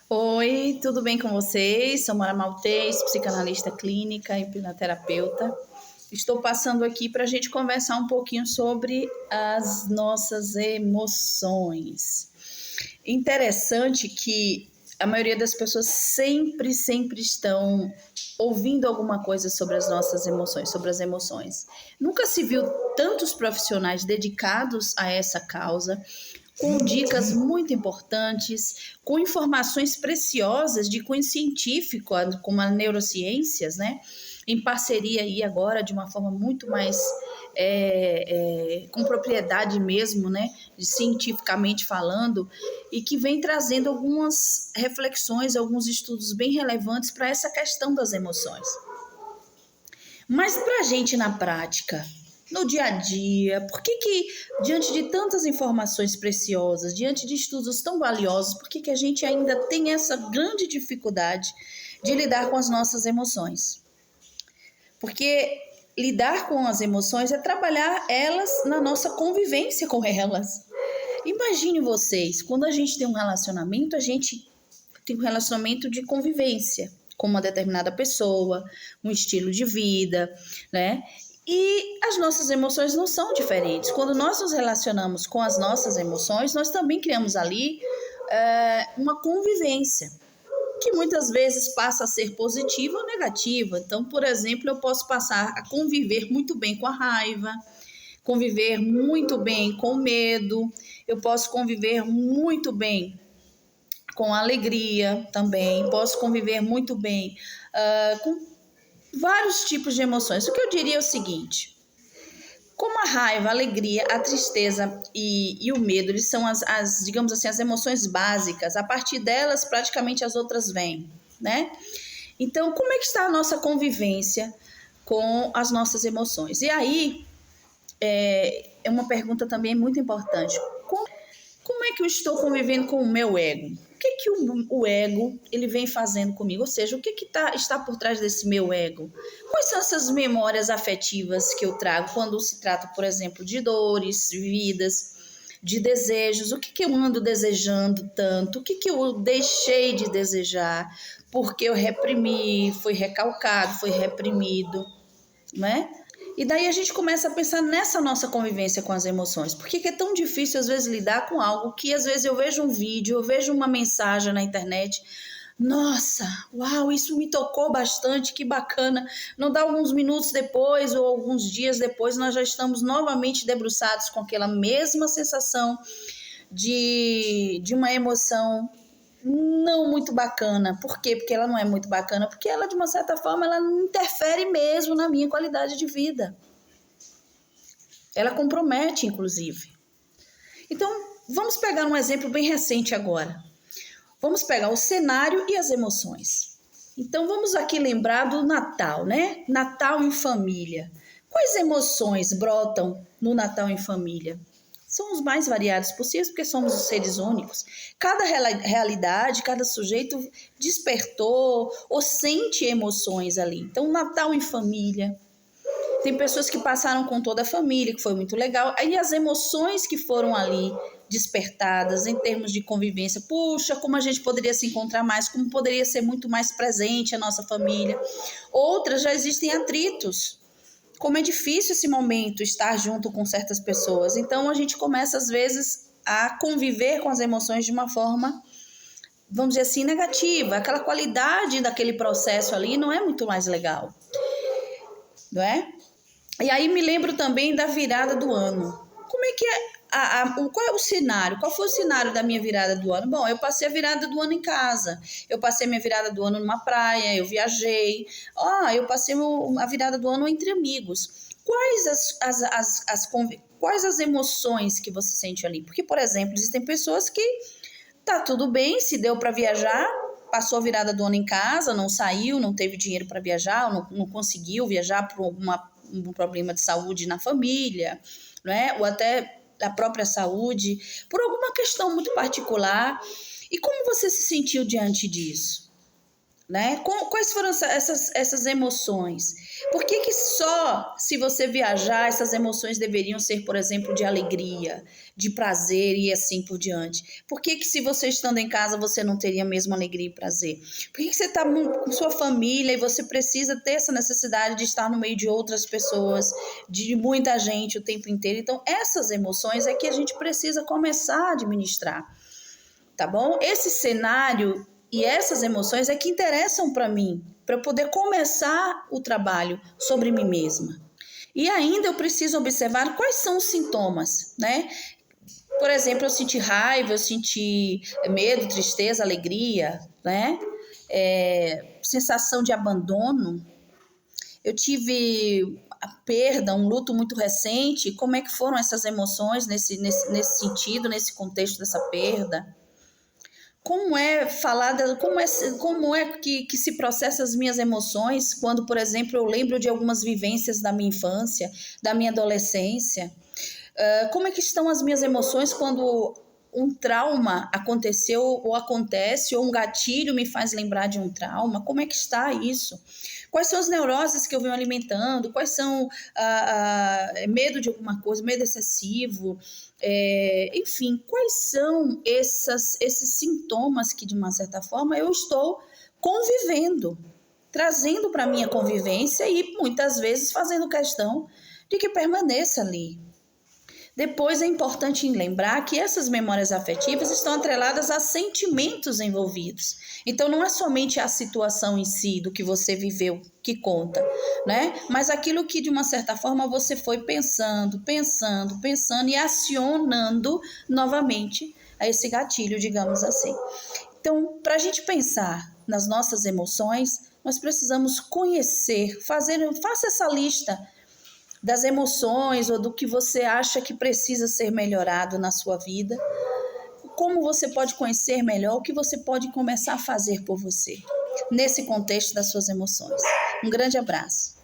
Oi, tudo bem com vocês? Sou Mara Maltês, psicanalista clínica e hipnoterapeuta. Estou passando aqui para a gente conversar um pouquinho sobre as nossas emoções. Interessante que a maioria das pessoas sempre estão ouvindo alguma coisa sobre as nossas emoções, sobre as emoções. Nunca se viu tantos profissionais dedicados a essa causa, com dicas muito importantes, com informações preciosas de cunho científico, como as neurociências, né? Em parceria aí agora de uma forma muito mais com propriedade mesmo, né? Cientificamente falando, e que vem trazendo algumas reflexões, alguns estudos bem relevantes para essa questão das emoções. Mas para a gente na prática, no dia a dia, por que diante de tantas informações preciosas, diante de estudos tão valiosos, por que a gente ainda tem essa grande dificuldade de lidar com as nossas emoções? Porque lidar com as emoções é trabalhar elas na nossa convivência com elas. Imagine vocês, quando a gente tem um relacionamento, a gente tem um relacionamento de convivência com uma determinada pessoa, um estilo de vida, né? E as nossas emoções não são diferentes. Quando nós nos relacionamos com as nossas emoções, nós também criamos ali uma convivência, que muitas vezes passa a ser positiva ou negativa. Então, por exemplo, eu posso passar a conviver muito bem com a raiva, conviver muito bem com o medo, eu posso conviver muito bem com alegria também, posso conviver muito bem com vários tipos de emoções. O que eu diria é o seguinte: como a raiva, a alegria, a tristeza e o medo, eles são digamos assim, as emoções básicas. A partir delas, praticamente as outras vêm, né? Então, como é que está a nossa convivência com as nossas emoções? E aí, é uma pergunta também muito importante. Como é que eu estou convivendo com o meu ego? O que o ego ele vem fazendo comigo? Ou seja, o que está por trás desse meu ego? Quais são essas memórias afetivas que eu trago quando se trata, por exemplo, de dores, de vidas, de desejos? O que eu ando desejando tanto? O que eu deixei de desejar? Porque eu reprimi, fui recalcado, fui reprimido, né? E daí a gente começa a pensar nessa nossa convivência com as emoções. Por que é tão difícil, às vezes, lidar com algo que, às vezes, eu vejo um vídeo, eu vejo uma mensagem na internet. Nossa, uau, isso me tocou bastante, que bacana. Não dá alguns minutos depois ou alguns dias depois, nós já estamos novamente debruçados com aquela mesma sensação de uma emoção não muito bacana. Por quê? Porque ela não é muito bacana, porque ela, de uma certa forma, ela interfere mesmo na minha qualidade de vida. Ela compromete, inclusive. Então, vamos pegar um exemplo bem recente agora. Vamos pegar o cenário e as emoções. Então, vamos aqui lembrar do Natal, né? Natal em família. Quais emoções brotam no Natal em família? São os mais variados possíveis, porque somos os seres únicos. Cada realidade, cada sujeito despertou ou sente emoções ali. Então, Natal em família. Tem pessoas que passaram com toda a família, que foi muito legal. Aí as emoções que foram ali despertadas em termos de convivência. Puxa, como a gente poderia se encontrar mais, como poderia ser muito mais presente a nossa família. Outras já existem atritos. Como é difícil esse momento estar junto com certas pessoas. Então a gente começa às vezes a conviver com as emoções de uma forma, vamos dizer assim, negativa. Aquela qualidade daquele processo ali não é muito mais legal, não é? E aí me lembro também da virada do ano. Como é que é? Qual é o cenário? Qual foi o cenário da minha virada do ano? Bom, eu passei a virada do ano em casa. Eu passei minha virada do ano numa praia, eu viajei. Eu passei a virada do ano entre amigos. Quais as emoções que você sente ali? Porque, por exemplo, existem pessoas que tá tudo bem, se deu para viajar, passou a virada do ano em casa, não saiu, não teve dinheiro para viajar, não conseguiu viajar por um problema de saúde na família, né? Ou até da própria saúde, por alguma questão muito particular. E como você se sentiu diante disso? né? Quais foram essas emoções? Por que só se você viajar, essas emoções deveriam ser, por exemplo, de alegria, de prazer e assim por diante? Por que se você estando em casa você não teria a mesma alegria e prazer? Por que você está com sua família e você precisa ter essa necessidade de estar no meio de outras pessoas, de muita gente o tempo inteiro? Então, essas emoções é que a gente precisa começar a administrar, tá bom? Esse cenário e essas emoções é que interessam para mim, para eu poder começar o trabalho sobre mim mesma. E ainda eu preciso observar quais são os sintomas, né? Por exemplo, eu senti raiva, eu senti medo, tristeza, alegria, né? Sensação de abandono. Eu tive a perda, um luto muito recente. Como é que foram essas emoções nesse sentido, nesse contexto dessa perda? Como é falada, como é que se processa as minhas emoções quando, por exemplo, eu lembro de algumas vivências da minha infância, da minha adolescência? Como é que estão as minhas emoções quando um trauma aconteceu ou acontece, ou um gatilho me faz lembrar de um trauma? Como é que está isso? Quais são as neuroses que eu venho alimentando? Quais são medo de alguma coisa, medo excessivo? Enfim, quais são esses sintomas que, de uma certa forma, eu estou convivendo, trazendo para a minha convivência e, muitas vezes, fazendo questão de que permaneça ali. Depois é importante lembrar que essas memórias afetivas estão atreladas a sentimentos envolvidos. Então não é somente a situação em si do que você viveu que conta, né? Mas aquilo que de uma certa forma você foi pensando e acionando novamente a esse gatilho, digamos assim. Então, para a gente pensar nas nossas emoções, nós precisamos conhecer, faça essa lista das emoções ou do que você acha que precisa ser melhorado na sua vida, como você pode conhecer melhor, o que você pode começar a fazer por você, nesse contexto das suas emoções. Um grande abraço.